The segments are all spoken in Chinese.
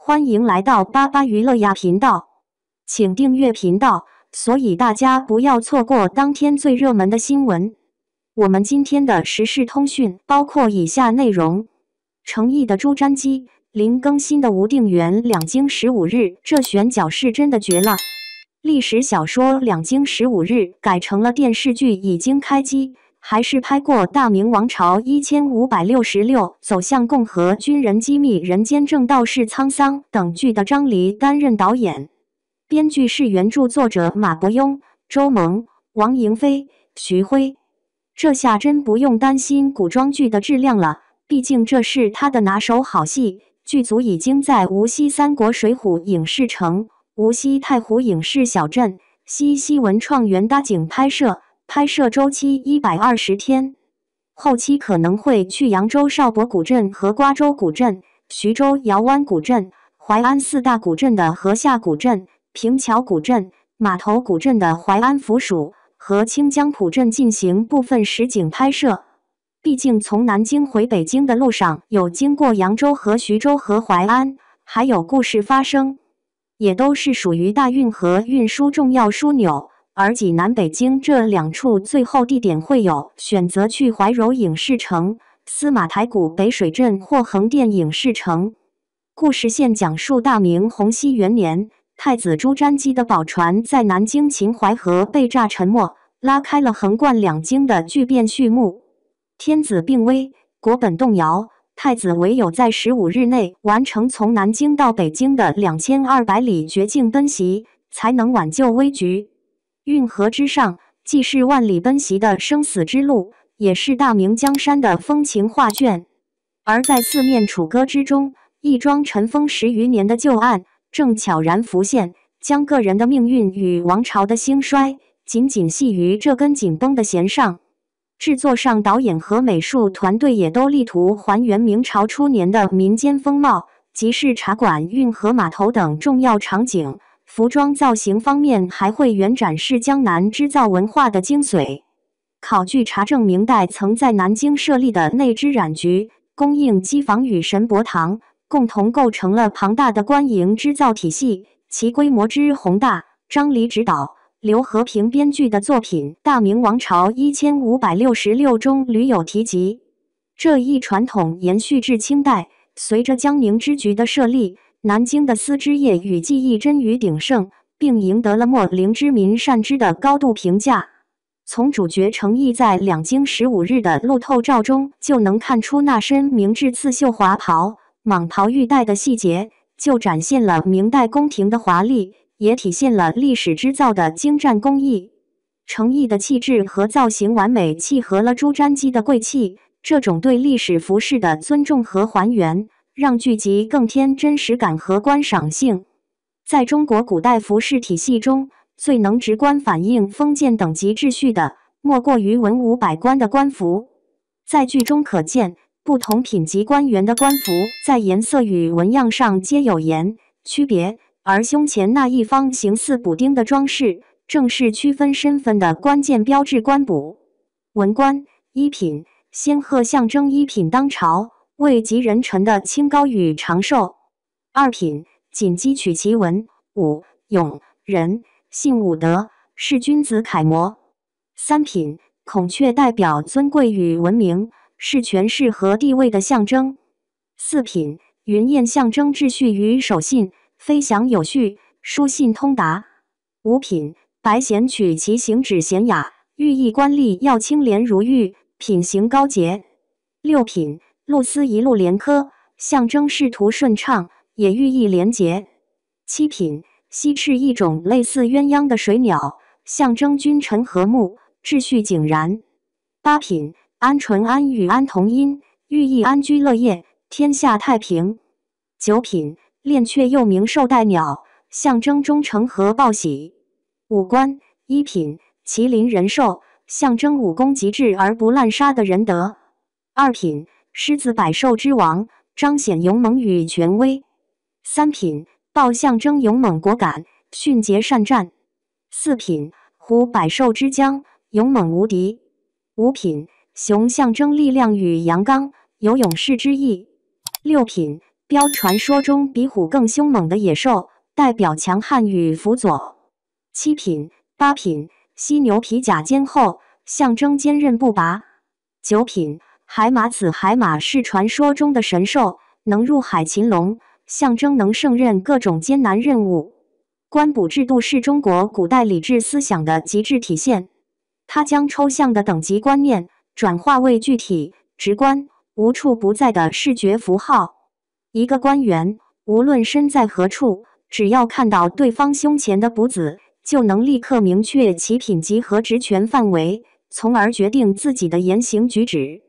欢迎来到巴巴娱乐呀频道，请订阅频道，所以大家不要错过当天最热门的新闻。我们今天的时事通讯包括以下内容：诚意的朱瞻基，零更新的吴定元，两京15日，这选角是真的绝了。历史小说《两京15日》改成了电视剧，已经开机。还是拍过《大明王朝1566》《走向共和》《军人机密》《人间正道是沧桑》等剧的张黎担任导演，编剧是原著作者马伯庸、周萌、王迎飞、徐辉。这下真不用担心古装剧的质量了，毕竟这是他的拿手好戏。剧组已经在无锡三国水浒影视城、无锡太湖影视小镇、西文创园搭景拍摄周期120天，后期可能会去扬州邵伯古镇和瓜州古镇、徐州姚湾古镇、淮安四大古镇的河下古镇、平桥古镇、码头古镇的淮安府署和清江浦镇进行部分实景拍摄。毕竟从南京回北京的路上有经过扬州和徐州和淮安，还有故事发生，也都是属于大运河运输重要枢纽。而济南、北京这两处最后地点会有选择去怀柔影视城、司马台谷北水镇或横店影视城。故事线讲述大明洪熙元年，太子朱瞻基的宝船在南京秦淮河被炸沉没，拉开了横贯两京的巨变序幕。天子病危，国本动摇，太子唯有在15日内完成从南京到北京的2200里绝境奔袭，才能挽救危局。运河之上，既是万里奔袭的生死之路，也是大明江山的风情画卷。而在四面楚歌之中，一桩尘封10余年的旧案正悄然浮现，将个人的命运与王朝的兴衰紧紧系于这根紧绷的弦上。制作上，导演和美术团队也都力图还原明朝初年的民间风貌，集市、茶馆、运河码头等重要场景。服装造型方面，还会原展示江南织造文化的精髓。考据查证，明代曾在南京设立的内织染局、供应机房与神伯堂，共同构成了庞大的官营织造体系，其规模之宏大。张黎执导、刘和平编剧的作品《大明王朝1566》中屡有提及。这一传统延续至清代，随着江宁织局的设立，南京的丝织业与技艺臻于鼎盛，并赢得了末陵之民善织的高度评价。从主角程颐在两京15日的路透照中就能看出那身明制刺绣华袍、蟒袍玉带的细节，就展现了明代宫廷的华丽，也体现了历史织造的精湛工艺。程颐的气质和造型完美契合了朱瞻基的贵气，这种对历史服饰的尊重和还原，让剧集更添真实感和观赏性。在中国古代服饰体系中，最能直观反映封建等级秩序的，莫过于文武百官的官服。在剧中可见，不同品级官员的官服在颜色与纹样上皆有区别，而胸前那一方形似补丁的装饰，正是区分身份的关键标志官补。文官、一品、仙鹤象征一品当朝，位极人臣的清高与长寿；二品锦鸡取其文，武、勇、仁、信武德，是君子楷模；三品孔雀代表尊贵与文明，是权势和地位的象征；四品云雁象征秩序与守信，飞翔有序，书信通达；五品白衔取其形指娴雅，寓意官吏要清廉如玉，品行高洁；六品露丝一路连科，象征仕途顺畅，也寓意廉洁；七品西翅一种类似鸳鸯的水鸟，象征君臣和睦，秩序井然；八品鹌鹑安与安同音，寓意安居乐业，天下太平；九品恋雀又名寿带鸟，象征忠诚和报喜；武官一品麒麟仁兽，象征武功极致而不滥杀的仁德；二品狮子百兽之王，彰显勇猛与权威；三品豹象征勇猛果敢，迅捷善战；四品虎百兽之将，勇猛无敌；五品熊象征力量与阳刚，有勇士之意；六品标传说中比虎更凶猛的野兽，代表强悍与辅佐。7品、8品，犀牛皮甲坚厚，象征坚韧不拔。9品，海马。此海马是传说中的神兽，能入海擒龙，象征能胜任各种艰难任务。官补制度是中国古代礼制思想的极致体现，它将抽象的等级观念转化为具体、直观、无处不在的视觉符号。一个官员无论身在何处，只要看到对方胸前的补子，就能立刻明确其品级和职权范围，从而决定自己的言行举止。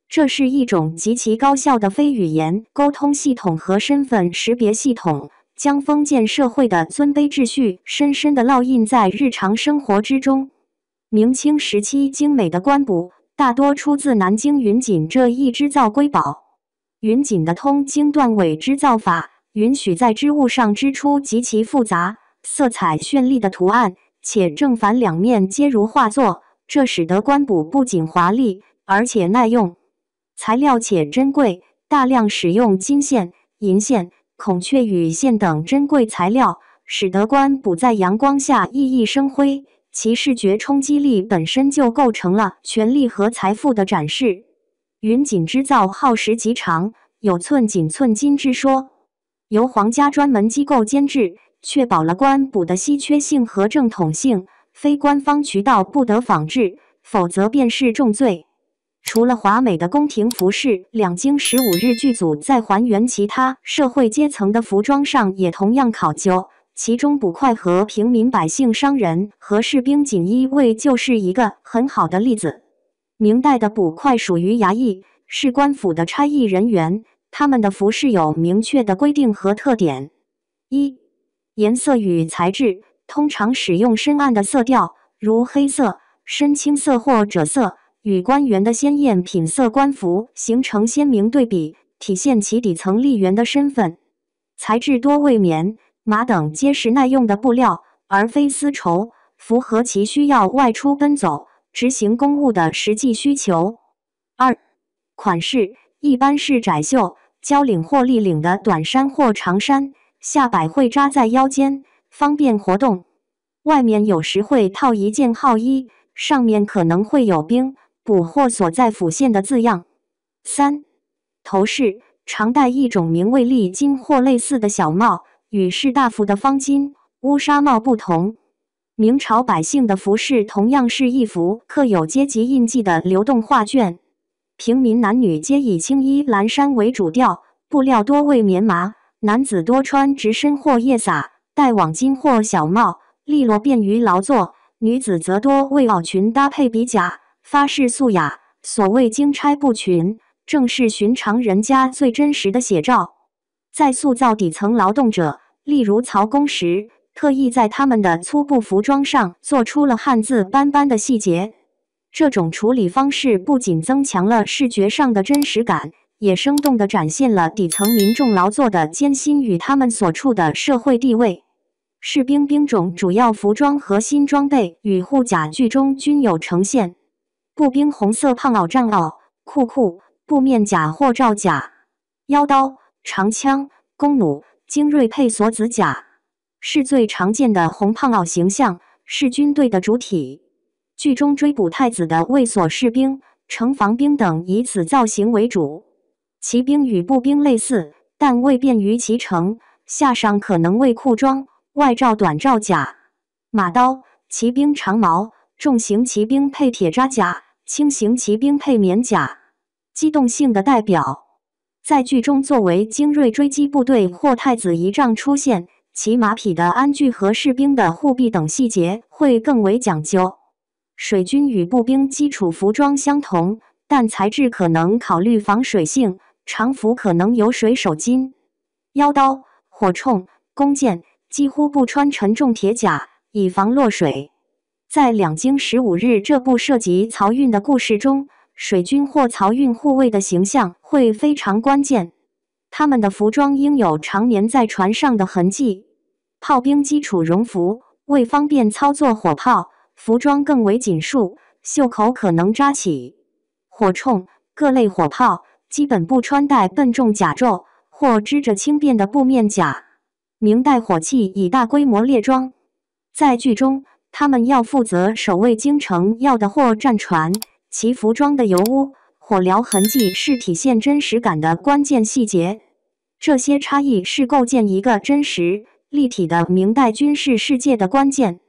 这是一种极其高效的非语言沟通系统和身份识别系统，将封建社会的尊卑秩序深深地烙印在日常生活之中。明清时期精美的官补大多出自南京云锦这一织造瑰宝。云锦的通经断纬织造法允许在织物上织出极其复杂、色彩绚丽的图案，且正反两面皆如画作，这使得官补不仅华丽，而且耐用。材料且珍贵，大量使用金线、银线、孔雀羽线等珍贵材料，使得官补在阳光下熠熠生辉，其视觉冲击力本身就构成了权力和财富的展示。云锦织造耗时极长，有寸锦寸金之说，由皇家专门机构监制，确保了官补的稀缺性和正统性，非官方渠道不得仿制，否则便是重罪。除了华美的宫廷服饰，两京15日剧组在还原其他社会阶层的服装上也同样考究，其中捕快和平民百姓、商人和士兵锦衣卫就是一个很好的例子。明代的捕快属于衙役，是官府的差役人员，他们的服饰有明确的规定和特点。1、颜色与材质，通常使用深暗的色调，如黑色、深青色或赭色，与官员的鲜艳品色官服形成鲜明对比，体现其底层吏员的身份。材质多为棉、麻等结实耐用的布料，而非丝绸，符合其需要外出奔走、执行公务的实际需求。2、款式一般是窄袖、交领或立领的短衫或长衫，下摆会扎在腰间，方便活动。外面有时会套一件号衣，上面可能会有兵、捕或所在府县的字样。3、头饰常戴一种名为笠巾或类似的小帽，与士大夫的方巾、乌纱帽不同。明朝百姓的服饰同样是一幅刻有阶级印记的流动画卷，平民男女皆以青衣蓝衫为主调，布料多为棉麻，男子多穿直身或叶洒，戴网巾或小帽，利落便于劳作；女子则多为袄裙搭配比甲，发饰素雅。所谓经差布裙，正是寻常人家最真实的写照。在塑造底层劳动者，例如曹公时，特意在他们的粗布服装上做出了汉字斑斑的细节。这种处理方式不仅增强了视觉上的真实感，也生动地展现了底层民众劳作的艰辛与他们所处的社会地位。士兵兵种主要服装和新装备与护甲剧中均有呈现。步兵红色胖袄、战袄、裤、布面甲或罩甲，腰刀、长枪、弓弩、精锐配锁子甲，是最常见的红胖袄形象，是军队的主体。剧中追捕太子的卫所士兵、城防兵等以此造型为主。骑兵与步兵类似，但未便于骑乘，下上可能为裤装，外罩短罩甲。马刀，骑兵长矛，重型骑兵配铁扎甲，轻型骑兵配棉甲。机动性的代表，在剧中作为精锐追击部队或太子仪仗出现，其马匹的鞍具和士兵的护臂等细节会更为讲究。水军与步兵基础服装相同，但材质可能考虑防水性，常服可能有水手巾。腰刀、火铳、弓箭几乎不穿沉重铁甲，以防落水。在两京15日这部涉及漕运的故事中，水军或漕运护卫的形象会非常关键。他们的服装应有常年在船上的痕迹。炮兵基础戎服，为方便操作火炮，服装更为紧束，袖口可能扎起。火铳，各类火炮基本不穿戴笨重甲胄，或织着轻便的布面甲。明代火器以大规模列装，在剧中，他们要负责守卫京城要的或战船，其服装的油污、火燎痕迹是体现真实感的关键细节。这些差异是构建一个真实、立体的明代军事世界的关键。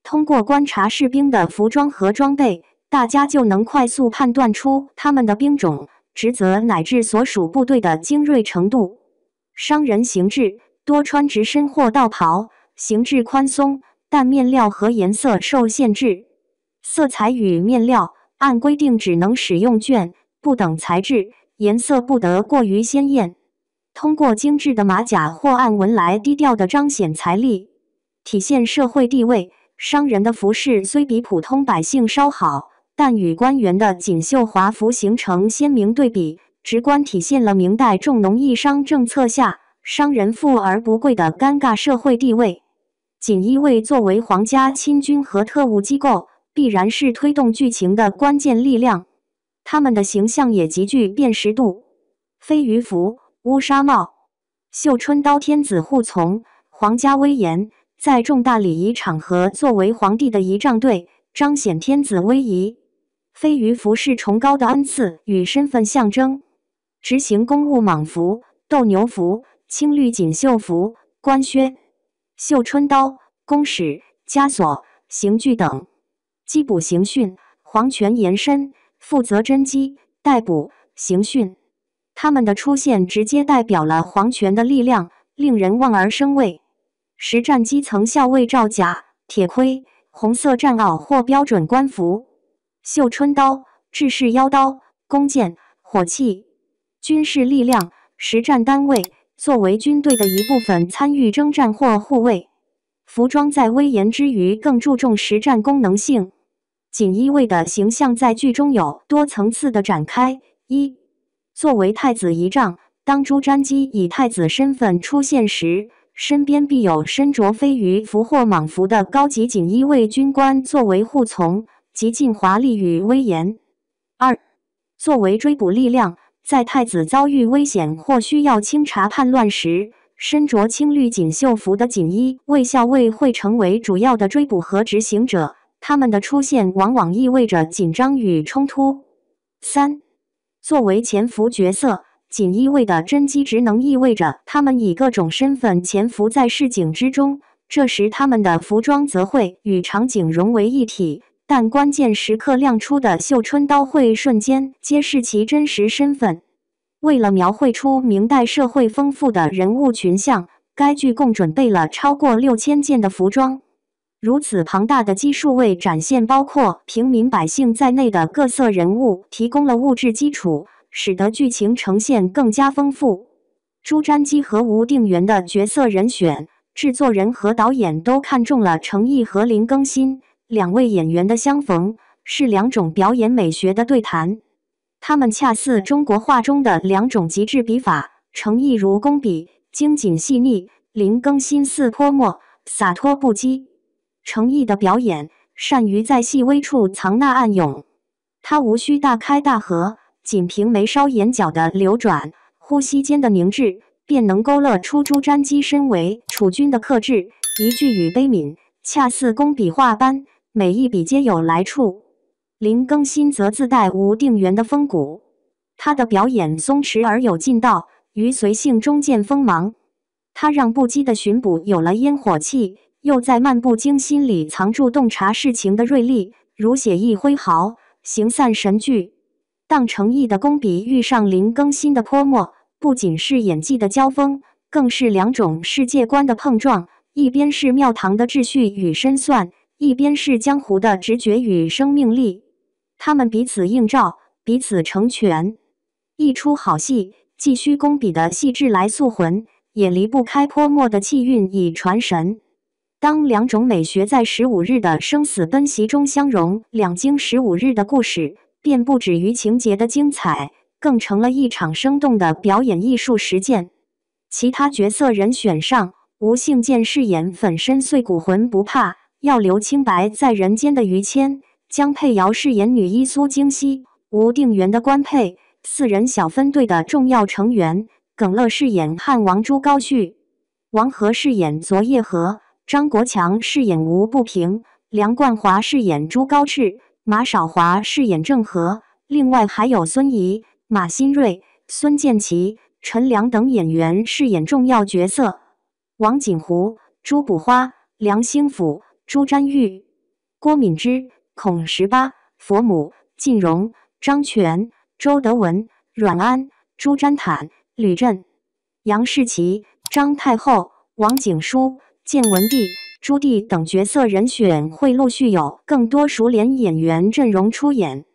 通过观察士兵的服装和装备，大家就能快速判断出他们的兵种、职责乃至所属部队的精锐程度。商人形制多穿直身或道袍，形制宽松，但面料和颜色受限制。色彩与面料按规定只能使用绢、布等材质，颜色不得过于鲜艳。通过精致的马甲或暗纹来低调地彰显财力，体现社会地位。商人的服饰虽比普通百姓稍好，但与官员的锦绣华服形成鲜明对比，直观体现了明代重农抑商政策下商人富而不贵的尴尬社会地位。锦衣卫作为皇家亲军和特务机构，必然是推动剧情的关键力量。他们的形象也极具辨识度。飞鱼服、乌纱帽、绣春刀，天子护从，皇家威严，在重大礼仪场合作为皇帝的仪仗队，彰显天子威仪。飞鱼服是崇高的恩赐与身份象征。执行公务蟒服、斗牛服、青绿锦绣服、官靴、绣春刀、弓矢、枷锁、刑具等。缉捕刑讯，皇权延伸，负责侦缉、逮捕、刑讯。他们的出现直接代表了皇权的力量，令人望而生畏。实战基层校尉罩甲、铁盔、红色战袄或标准官服。绣春刀、制式腰刀、弓箭、火器。军事力量，实战单位，作为军队的一部分参与征战或护卫。服装在威严之余更注重实战功能性。锦衣卫的形象在剧中有多层次的展开。一、作为太子仪仗，当朱瞻基以太子身份出现时，身边必有身着飞鱼服或蟒服的高级锦衣卫军官作为护从，极尽华丽与威严。二、作为追捕力量，在太子遭遇危险或需要清查叛乱时，身着青绿锦绣服的锦衣卫校尉会成为主要的追捕和执行者，他们的出现往往意味着紧张与冲突。三、作为潜伏角色，锦衣卫的侦缉职能意味着他们以各种身份潜伏在市井之中，这时他们的服装则会与场景融为一体，但关键时刻亮出的绣春刀会瞬间揭示其真实身份。为了描绘出明代社会丰富的人物群像，该剧共准备了超过6000件的服装。如此庞大的基数为展现包括平民百姓在内的各色人物提供了物质基础，使得剧情呈现更加丰富。朱瞻基和吴定元的角色人选，制作人和导演都看中了程毅和林更新两位演员的相逢，是两种表演美学的对谈。他们恰似中国画中的两种极致笔法，程毅如工笔，精谨细腻；林更新似泼墨，洒脱不羁。程毅的表演善于在细微处藏纳暗涌，他无需大开大合，仅凭眉梢眼角的流转、呼吸间的凝滞，便能勾勒出朱瞻基身为储君的克制，一句与悲悯，恰似工笔画般，每一笔皆有来处。林更新则自带吴定元的风骨，他的表演松弛而有劲道，于随性中见锋芒。他让不羁的巡捕有了烟火气，又在漫不经心里藏住洞察事情的锐利，如写意挥毫，形散神俱。当程毅的工笔遇上林更新的泼墨，不仅是演技的交锋，更是两种世界观的碰撞，一边是庙堂的秩序与深算，一边是江湖的直觉与生命力。他们彼此映照，彼此成全。一出好戏，既需工笔的细致来塑魂，也离不开泼墨的气韵以传神。当两种美学在15日的生死奔袭中相融，两京15日的故事便不止于情节的精彩，更成了一场生动的表演艺术实践。其他角色人选上，吴信健饰演粉身碎骨魂不怕，要留清白在人间的于谦，江佩瑶饰演女一苏京熙，吴定元的官配，4人小分队的重要成员，耿乐饰演汉王朱高煦，王和饰演左叶和，张国强饰演吴不平，梁冠华饰演朱高炽，马少华饰演郑和，另外还有孙怡、马新瑞、孙建奇、陈良等演员饰演重要角色。王景湖、朱补花、梁兴甫、朱瞻玉、郭敏之、孔十八、佛母、靳荣、张全、周德文、阮安、朱瞻坦、吕震、杨士奇、张太后、王景书、建文帝、朱棣等角色人选会陆续有更多熟脸演员阵容出演。